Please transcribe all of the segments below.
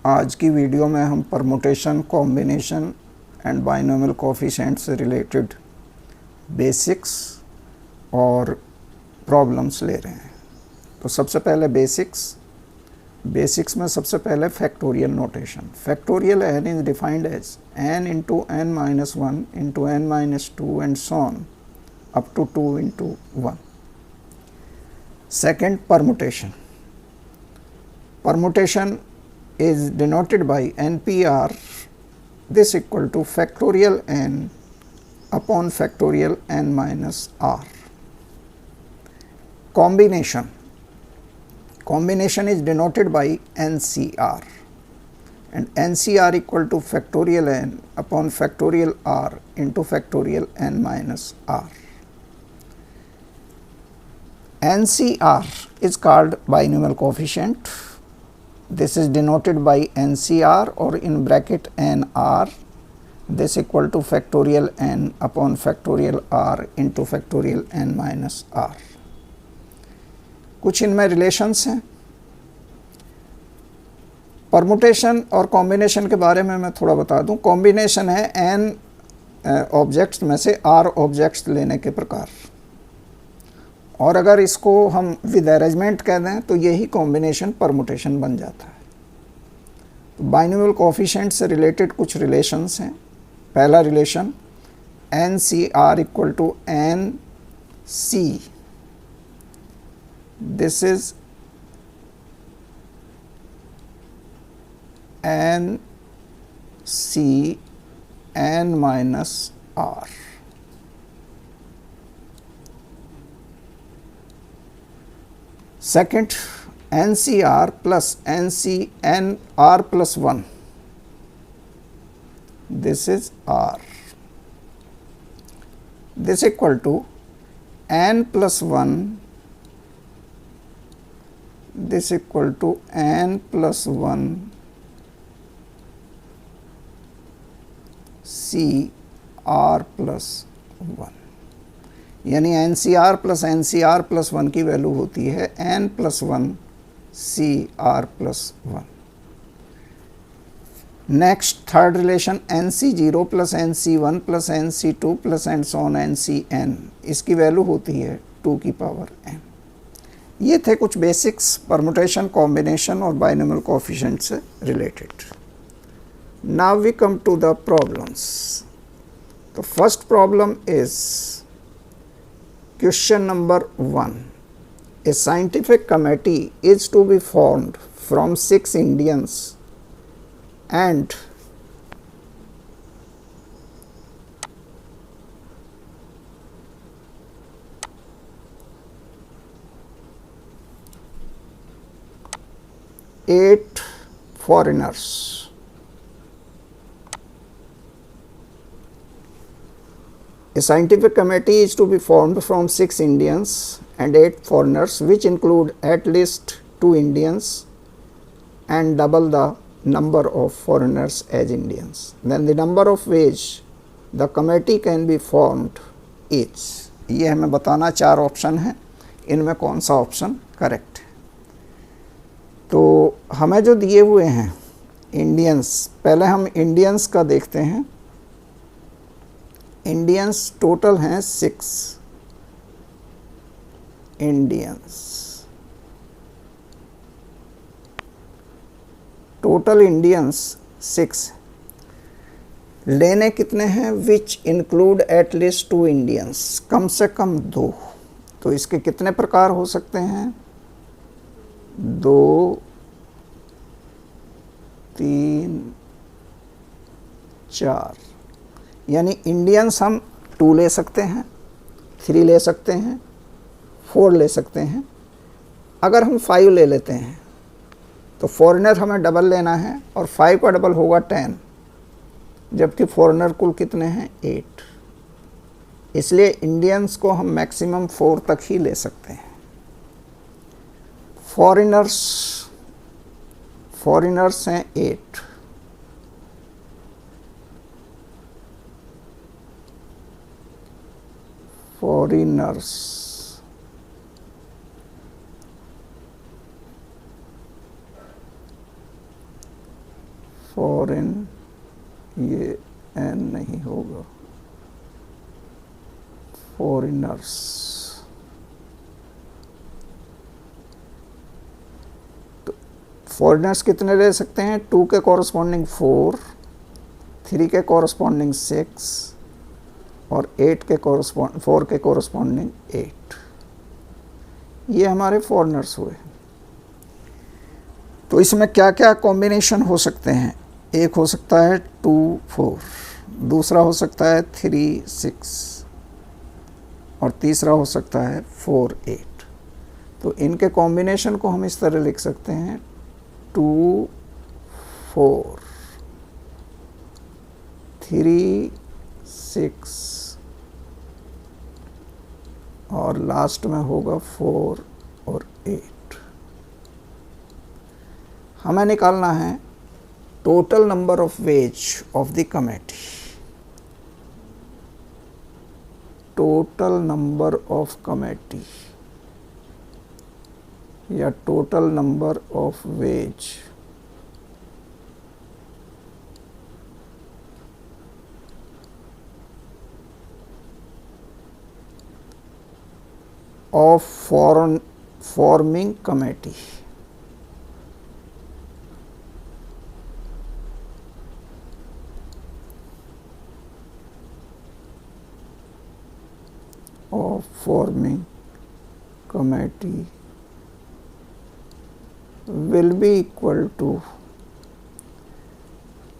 आज की वीडियो में हम permutation, combination and binomial coefficient से रिलेटेड बेसिक्स और प्रॉब्लम्स ले रहे हैं। तो सबसे पहले बेसिक्स में सबसे पहले factorial notation. Factorial n is defined as n into n minus 1 into n minus 2 and so on up to 2 into 1। Second, permutation. Permutation is denoted by NPR, this equal to factorial n upon factorial n minus r. Combination. Combination is denoted by NCR, and NCR equal to factorial n upon factorial r into factorial n minus r. NCR is called binomial coefficient. This is denoted by NCR or in bracket NR, this equal to factorial n upon factorial r into factorial n minus r. कुछ इनमें relations हैं। Permutation और combination के बारे में मैं थोड़ा बता दूं। कॉम्बिनेशन है n ऑब्जेक्ट्स में से r ऑब्जेक्ट्स लेने के प्रकार, और अगर इसको हम विद अरेंजमेंट कह दें तो यही कॉम्बिनेशन परमुटेशन बन जाता है। तो बाइनोमियल कोफिशिएंट से रिलेटेड कुछ रिलेशंस हैं। पहला relation N C R equal to N C, this is N C N minus R. Second, NCR plus NCNR plus 1, this is R, this equal to n plus 1, this equal to n plus 1 C R plus 1, यानी NCR plus NCR plus 1 की value होती है n plus 1 CR plus 1। Next, third relation NC0 plus NC1 plus NC2 plus and so on NCN, इसकी value होती है 2 की power n। ये थे कुछ बेसिक्स परमुटेशन, कॉम्बिनेशन और बाइनोमियल कोएफिशिएंट से related. Now we come to the problems. तो first problem is Question number 1. A scientific committee is to be formed from 6 Indians and eight foreigners. A scientific committee is to be formed from 6 Indians and 8 foreigners, which include at least 2 Indians and double the number of foreigners as Indians. Then the number of ways the committee can be formed is, ये हमें बताना 4 option हैं, इनमें कौन सा option correct है। तो हमें जो दिए हुए हैं इंडियंस, पहले हम इंडियंस का देखते हैं। इंडियंस टोटल हैं 6 इंडियंस, टोटल इंडियंस 6। लेने कितने हैं? Which include at least 2 Indians, कम से कम 2। तो इसके कितने प्रकार हो सकते हैं? 2, 3, 4। यानी इंडियंस हम 2 ले सकते हैं, 3 ले सकते हैं, 4 ले सकते हैं। अगर हम 5 ले लेते हैं तो फॉरेनर हमें डबल लेना है, और 5 का डबल होगा 10, जबकि फॉरेनर कुल कितने हैं? 8। इसलिए इंडियंस को हम मैक्सिमम 4 तक ही ले सकते हैं। फॉरेनर्स हैं 8। फॉरेनर्स फॉरेन, ये एन नहीं होगा, फॉरेनर्स। तो फॉरेनर्स कितने ले सकते हैं? 2 के कॉरस्पॉन्डिंग 4, 3 के कॉरस्पॉन्डिंग 6 और 4 के कॉरस्पॉन्डिंग 8। ये हमारे फॉरेनर्स हुए। तो इसमें क्या क्या कॉम्बिनेशन हो सकते हैं? एक हो सकता है 2 4, दूसरा हो सकता है 3 6 और तीसरा हो सकता है 4 8। तो इनके कॉम्बिनेशन को हम इस तरह लिख सकते हैं 2 4 3 6 और लास्ट में होगा 4 और 8। हमें निकालना है total number of ways of the committee. Total number of committee या total number of ways of forming committee। Of forming committee will be equal to,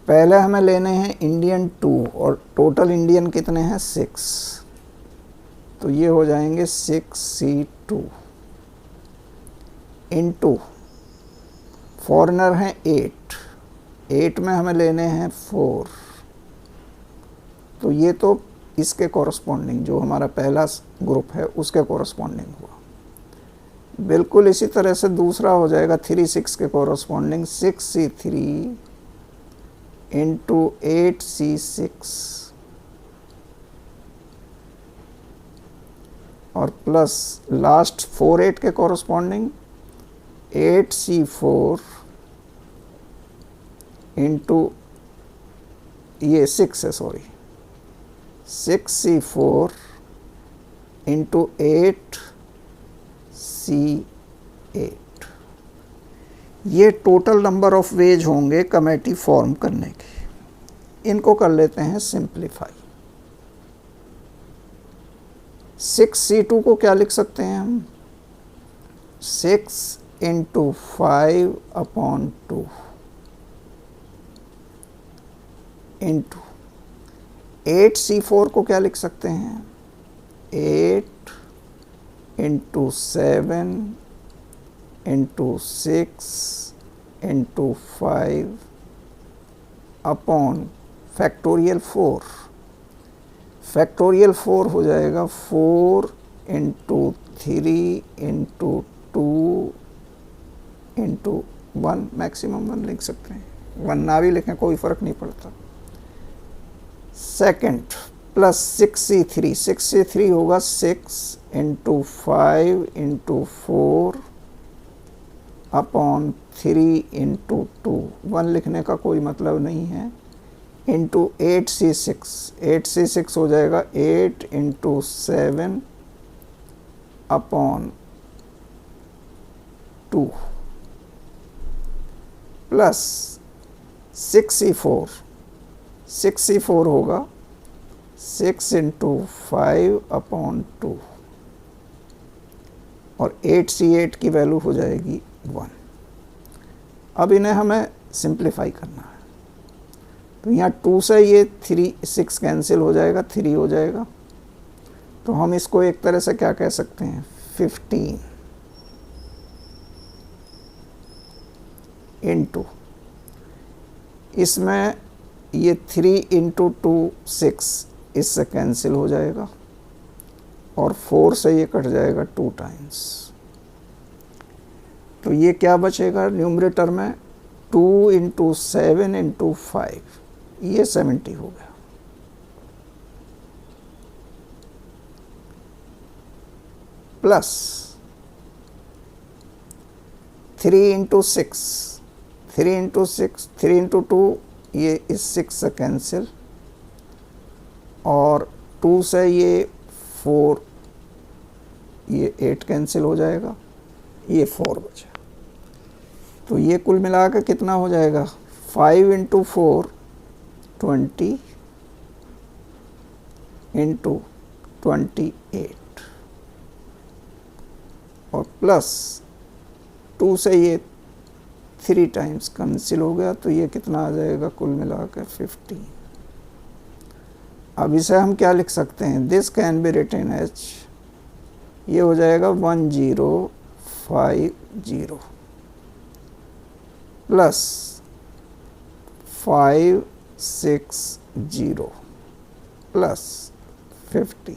पहले हमें लेने हैं इंडियन 2 और टोटल इंडियन कितने हैं 6, तो ये हो जाएंगे 6C2 इंटू फॉरेनर हैं 8 में हमें लेने हैं 4, तो ये तो इसके कॉरस्पॉन्डिंग जो हमारा पहला ग्रुप है उसके कॉरस्पॉन्डिंग हुआ। बिल्कुल इसी तरह से दूसरा हो जाएगा 3 6 के कॉरस्पॉन्डिंग 6C3 इंटू 8C6 और प्लस लास्ट 4 8 के कॉरस्पॉन्डिंग 8C4 इंटू ये 6 है, सॉरी 6C4 इंटू 8C8। ये टोटल नंबर ऑफ वेज होंगे कमेटी फॉर्म करने के। इनको कर लेते हैं सिंप्लीफाई। 6C2 को क्या लिख सकते हैं हम? 6 इंटू 5/2 इंटू 8C4 को क्या लिख सकते हैं? 8 into 7 into 6 into 5 upon factorial 4। Factorial 4 हो जाएगा 4 इंटू 3 इंटू 2 इंटू 1, मैक्सिमम 1 लिख सकते हैं, 1 ना भी लिखें कोई फ़र्क नहीं पड़ता। सेकंड प्लस 6C3 होगा 6 इंटू 5 इंटू 4 अपॉन 3 इंटू 2, 1 लिखने का कोई मतलब नहीं है, इंटू 8C6 हो जाएगा 8 इंटू 7 अपॉन 2 प्लस 6C4 होगा 6 इंटू 5/2 और 8C8 की वैल्यू हो जाएगी 1। अब इन्हें हमें सिंप्लीफाई करना है, तो यहाँ 2 से ये 3 6 कैंसिल हो जाएगा, 3 हो जाएगा। तो हम इसको एक तरह से क्या कह सकते हैं 15 इंटू, इसमें ये 3 इंटू 2 6 इससे कैंसिल हो जाएगा और 4 से ये कट जाएगा 2 टाइम्स। तो ये क्या बचेगा न्यूमरेटर में 2 इंटू 7 इंटू 5, ये 70 हो गया। प्लस 3 इंटू 6, 3 इंटू 2 ये इस 6 से कैंसिल, और 2 से ये 4, ये 8 कैंसिल हो जाएगा, ये 4 बचा। तो ये कुल मिला कर कितना हो जाएगा, 5 इंटू 4 20 इंटू 28, और प्लस 2 से ये 3 टाइम्स कैंसिल हो गया, तो ये कितना आ जाएगा कुल मिलाकर 15। अब इसे हम क्या लिख सकते हैं, this can be written as, ये हो जाएगा 1050 प्लस 560 प्लस 15।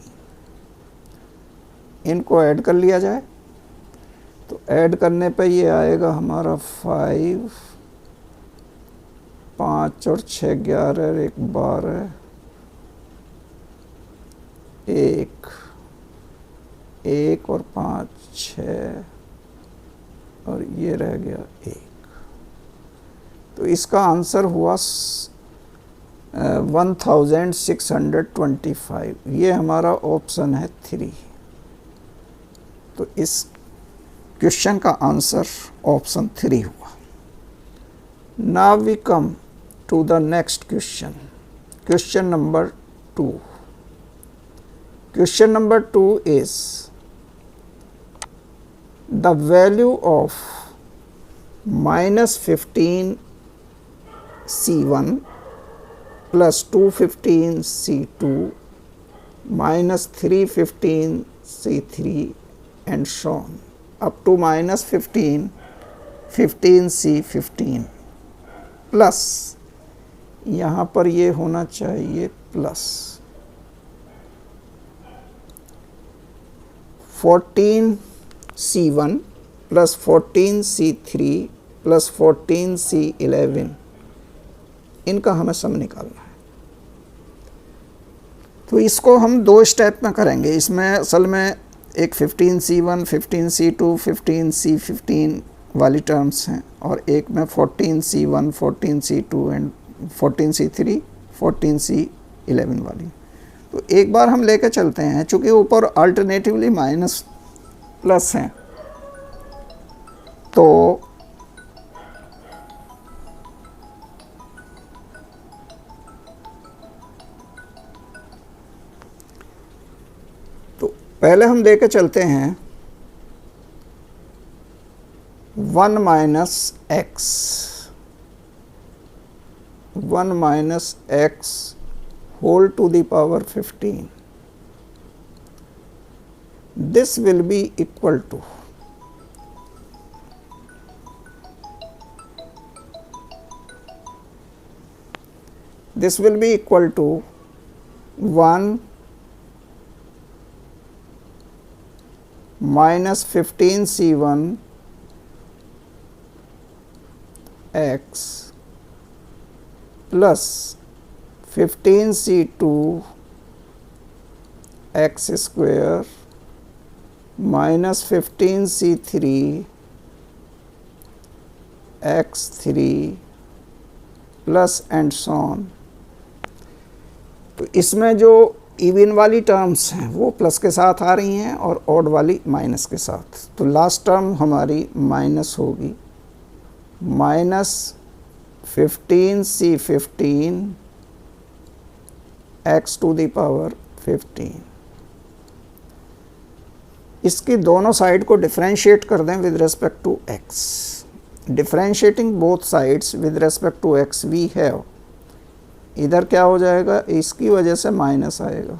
इनको ऐड कर लिया जाए तो ऐड करने पे ये आएगा हमारा 5, 5 और 6 11, 1 12, 1 और 5 6, और ये रह गया 1। तो इसका आंसर हुआ 1625। ये हमारा ऑप्शन है 3। तो इस क्वेश्चन का आंसर ऑप्शन 3 हुआ। Now we come to the next question, question number 2। Question number 2 is the value of -15 C1 plus 215 C2 minus 315 C3 and so on up to -15 15 C15 plus, यहाँ पर ये होना चाहिए plus 14 C1 plus 14 C3 plus 14 C11। इनका हमें सम निकालना है। तो इसको हम 2 स्टेप में करेंगे। इसमें असल में एक 15 C1 15 C2 15 C15 वाली टर्म्स हैं, और एक में 14 C1 14 C2 and 14 C3 14 C11 वाली। तो एक बार हम लेके चलते हैं, चूँकि ऊपर अल्टरनेटिवली माइनस प्लस हैं, तो पहले हम लेके चलते हैं 1 minus X, 1 minus X whole to the power 15। This will be equal to this will be equal to 1 minus 15 C1 x plus 15 C2 x square minus 15 C3 x3 plus and so on. तो इसमें जो even वाली terms हैं वो plus के साथ आ रही हैं और ऑड वाली माइनस के साथ। तो लास्ट टर्म हमारी माइनस होगी, minus 15 C15 x to the power 15। इसकी दोनों साइड को डिफरेंशिएट कर दें with respect to x। Differentiating both sides with respect to x we have, इधर क्या हो जाएगा, इसकी वजह से माइनस आएगा।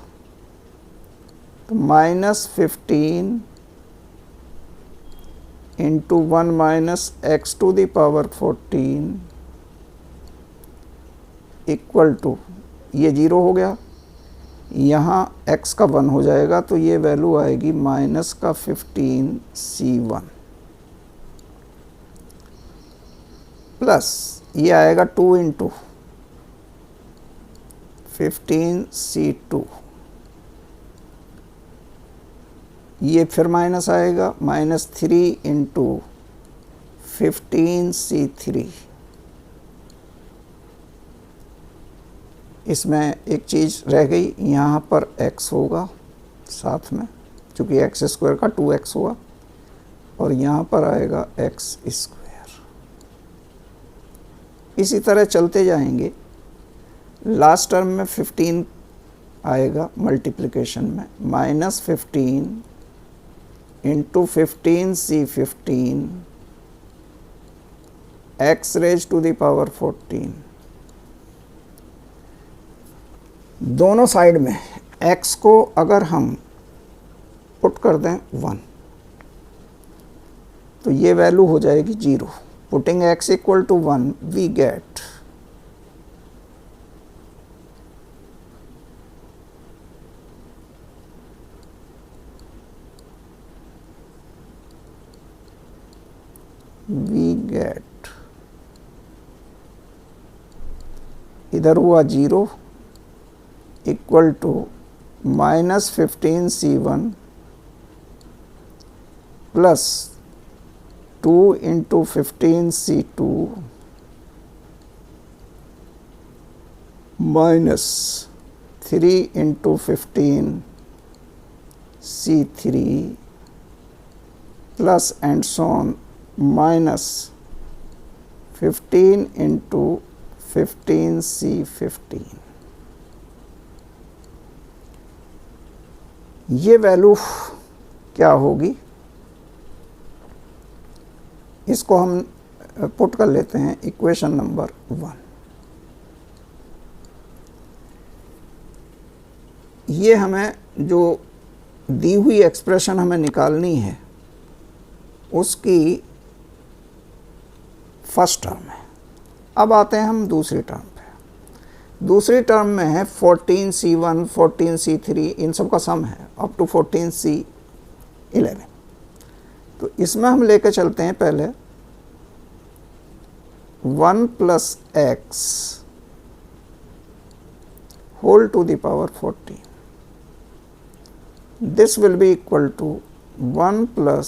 तो minus 15 into 1 minus X to the power 14 equal to, ये 0 हो गया, यहाँ x का 1 हो जाएगा, तो ये वैल्यू आएगी माइनस का 15 C1 प्लस ये आएगा 2 इंटू 15 C2, ये फिर माइनस आएगा, माइनस 3 इंटू 15 C3 इसमें एक चीज़ रह गई, यहाँ पर x होगा साथ में, चूँकि एक्स स्क्वायर का 2x हुआ, और यहाँ पर आएगा x स्क्वायर। इसी तरह चलते जाएंगे, लास्ट टर्म में 15 आएगा मल्टीप्लिकेशन में, -15 into 15c15 x raise to the power 14। दोनों साइड में x को अगर हम पुट कर दें 1 तो ये वैल्यू हो जाएगी 0। Putting x equal to 1 we get इधर हुआ 0 equal to -15c1 plus 2 into 15c2 minus 3 into 15c3 plus and so on -15 into 15c15। ये वैल्यू क्या होगी, इसको हम पुट कर लेते हैं इक्वेशन नंबर 1। ये हमें जो दी हुई एक्सप्रेशन हमें निकालनी है उसकी फर्स्ट टर्म है। अब आते हैं हम दूसरी टर्म पे। दूसरी टर्म में है 14c1 14c3, इन सब का सम है अप टू 14c11। तो इसमें हम लेके चलते हैं पहले 1 plus X whole to the power 14। This will be equal to 1 plus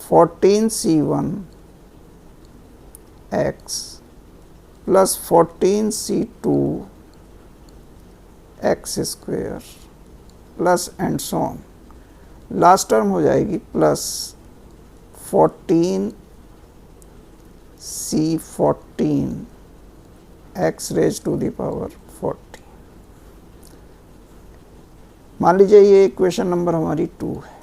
14c1 x plus 14c2 x square plus and so on. Last term हो जाएगी plus 14c14 x raise to the power 40। मान लीजिए ये इक्वेशन नंबर हमारी 2 है,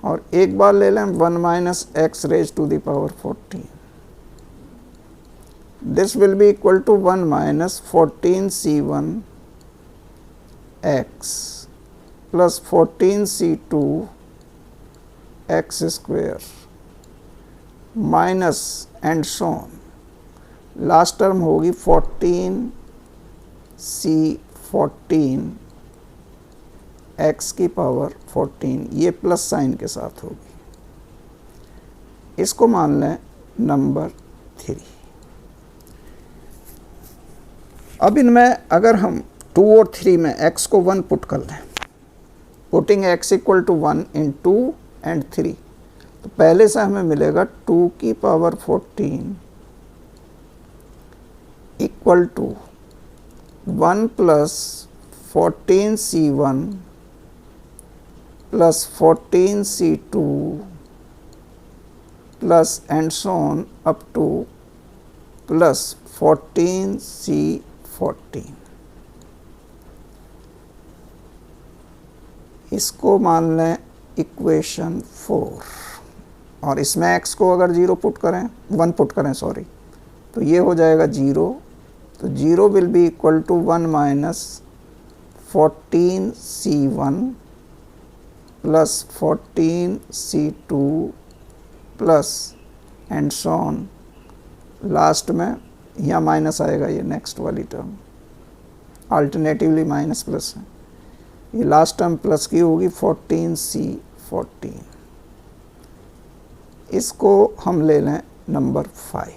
और एक बार ले लें 1 minus X raise to the power 14। This will be equal to 1 minus 14c1 x plus 14c2 x square minus and so on. Last term होगी 14c14 x की पावर 14, ये प्लस साइन के साथ होगी। इसको मान लें नंबर 3। अब इनमें अगर हम 2 और 3 में x को 1 पुट कर लें, putting x equal to 1 in 2 and 3, तो पहले से हमें मिलेगा 2 की power 14 equal to 1 plus 14c1 plus 14c2 plus and so on up to plus 14c14। इसको मान लें इक्वेशन 4, और इसमें x को अगर 1 पुट करें सॉरी, तो ये हो जाएगा 0। तो 0 will be equal to 1 minus 14c1 plus 14c2 plus and so on. लास्ट में यहाँ माइनस आएगा, ये नेक्स्ट वाली टर्म अल्टरनेटिवली माइनस प्लस है, ये लास्ट टर्म प्लस की होगी 14c14। इसको हम ले लें नंबर 5।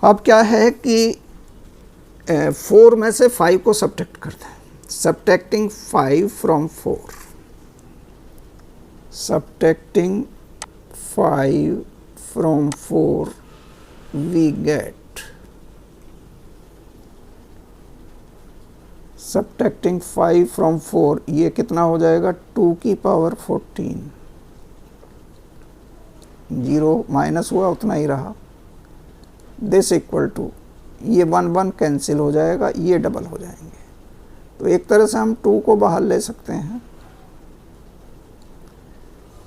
अब क्या है कि 4 में से 5 को सब्ट्रैक्ट करते हैं। Subtracting 5 from 4, subtracting 5 from 4 we get, subtracting 5 from 4, ये कितना हो जाएगा 2 की पावर 14, 0 माइनस हुआ उतना ही रहा, दिस इक्वल टू, ये 1 1 कैंसिल हो जाएगा, ये डबल हो जाएंगे। तो एक तरह से हम 2 को बाहर ले सकते हैं।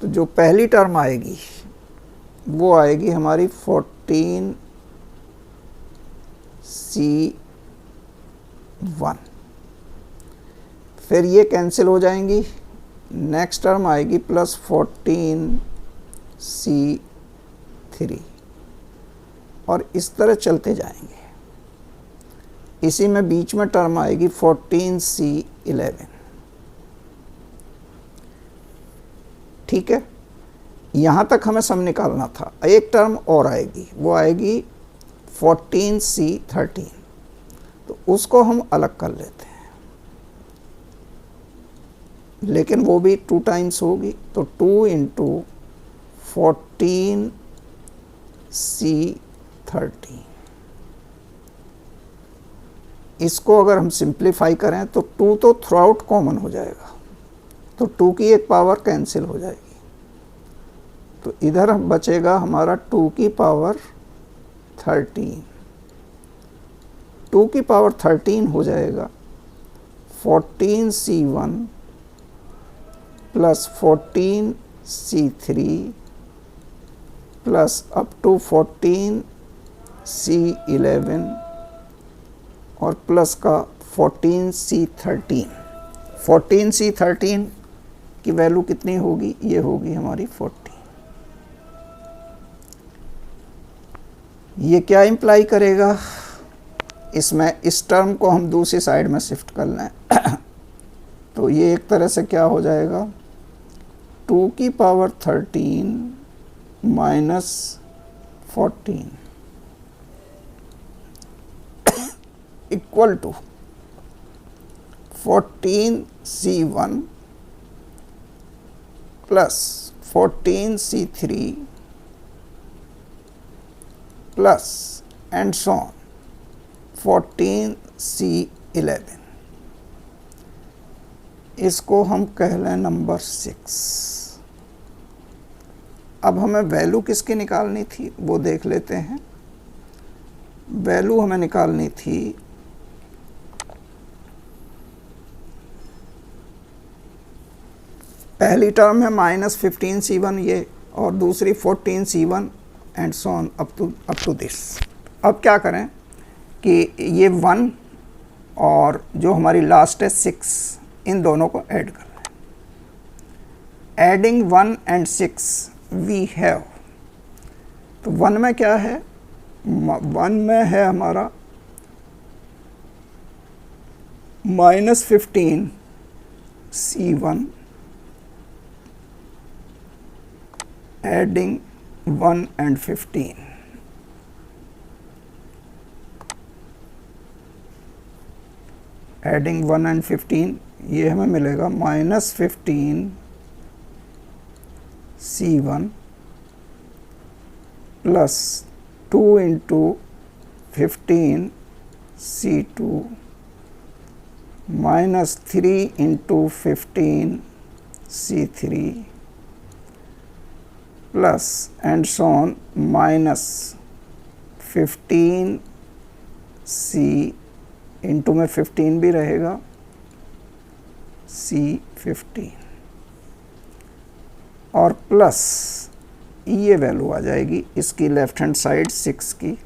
तो जो पहली टर्म आएगी वो आएगी हमारी 14C1, फिर ये कैंसिल हो जाएंगी, नेक्स्ट टर्म आएगी प्लस 14C3, और इस तरह चलते जाएंगे। इसी में बीच में टर्म आएगी 14C11। ठीक है, यहाँ तक हमें सम निकालना था। एक टर्म और आएगी, वो आएगी 14C13, तो उसको हम अलग कर लेते हैं, लेकिन वो भी 2 टाइम्स होगी, तो 2 इंटू 14C13। इसको अगर हम सिंप्लीफाई करें तो 2 तो थ्रू आउट कॉमन हो जाएगा, तो 2 की एक पावर कैंसिल हो जाएगी, तो इधर बचेगा हमारा 2 की पावर 13। 2 की पावर 13 हो जाएगा 14C1 plus 14C3 plus up to 14C11 और प्लस का 14C13। 14C13 की वैल्यू कितनी होगी, ये होगी हमारी 40। ये क्या इम्प्लाई करेगा, इसमें इस टर्म को हम दूसरी साइड में शिफ्ट कर लें तो ये एक तरह से क्या हो जाएगा 2 की power 13 minus 14 equal to 14C1 plus 14C3 plus and so on 14C11। इसको हम कह लें नंबर 6। अब हमें वैल्यू किसकी निकालनी थी वो देख लेते हैं। वैल्यू हमें निकालनी थी पहली टर्म है माइनस 15C1 ये, और दूसरी 14C1 and so on up to this. अब क्या करें कि ये 1 और जो हमारी लास्ट है 6, इन दोनों को ऐड कर लें। एडिंग 1 and 6 वी हैव, तो 1 में क्या है, 1 में है हमारा minus 15C1 adding 1 and 15, adding 1 and 15, ये हमें मिलेगा minus 15C1 plus 2 into 15C2 minus 3 into 15C3 plus and so on minus 15C into में 15 भी रहेगा C15 और प्लस ये वैल्यू आ जाएगी इसकी लेफ्ट हैंड साइड 6 की।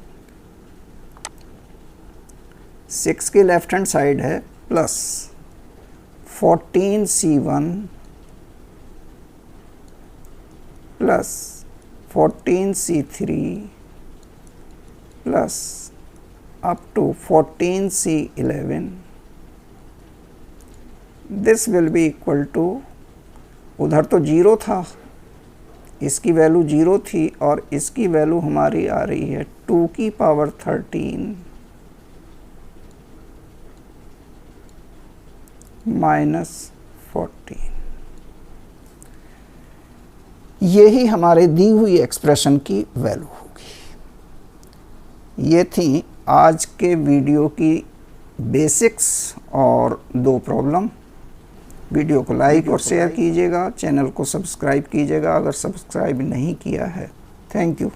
6 की लेफ्ट हैंड साइड है plus 14C1 plus 14C3 plus up to 14C11, this will be equal to, उधर तो 0 था, इसकी वैल्यू 0 थी और इसकी वैल्यू हमारी आ रही है 2 की पावर 13 माइनस 14। यही हमारे दी हुई एक्सप्रेशन की वैल्यू होगी। ये थी आज के वीडियो की बेसिक्स और 2 प्रॉब्लम। वीडियो को लाइक और शेयर कीजिएगा, चैनल को सब्सक्राइब कीजिएगा अगर सब्सक्राइब नहीं किया है। Thank you.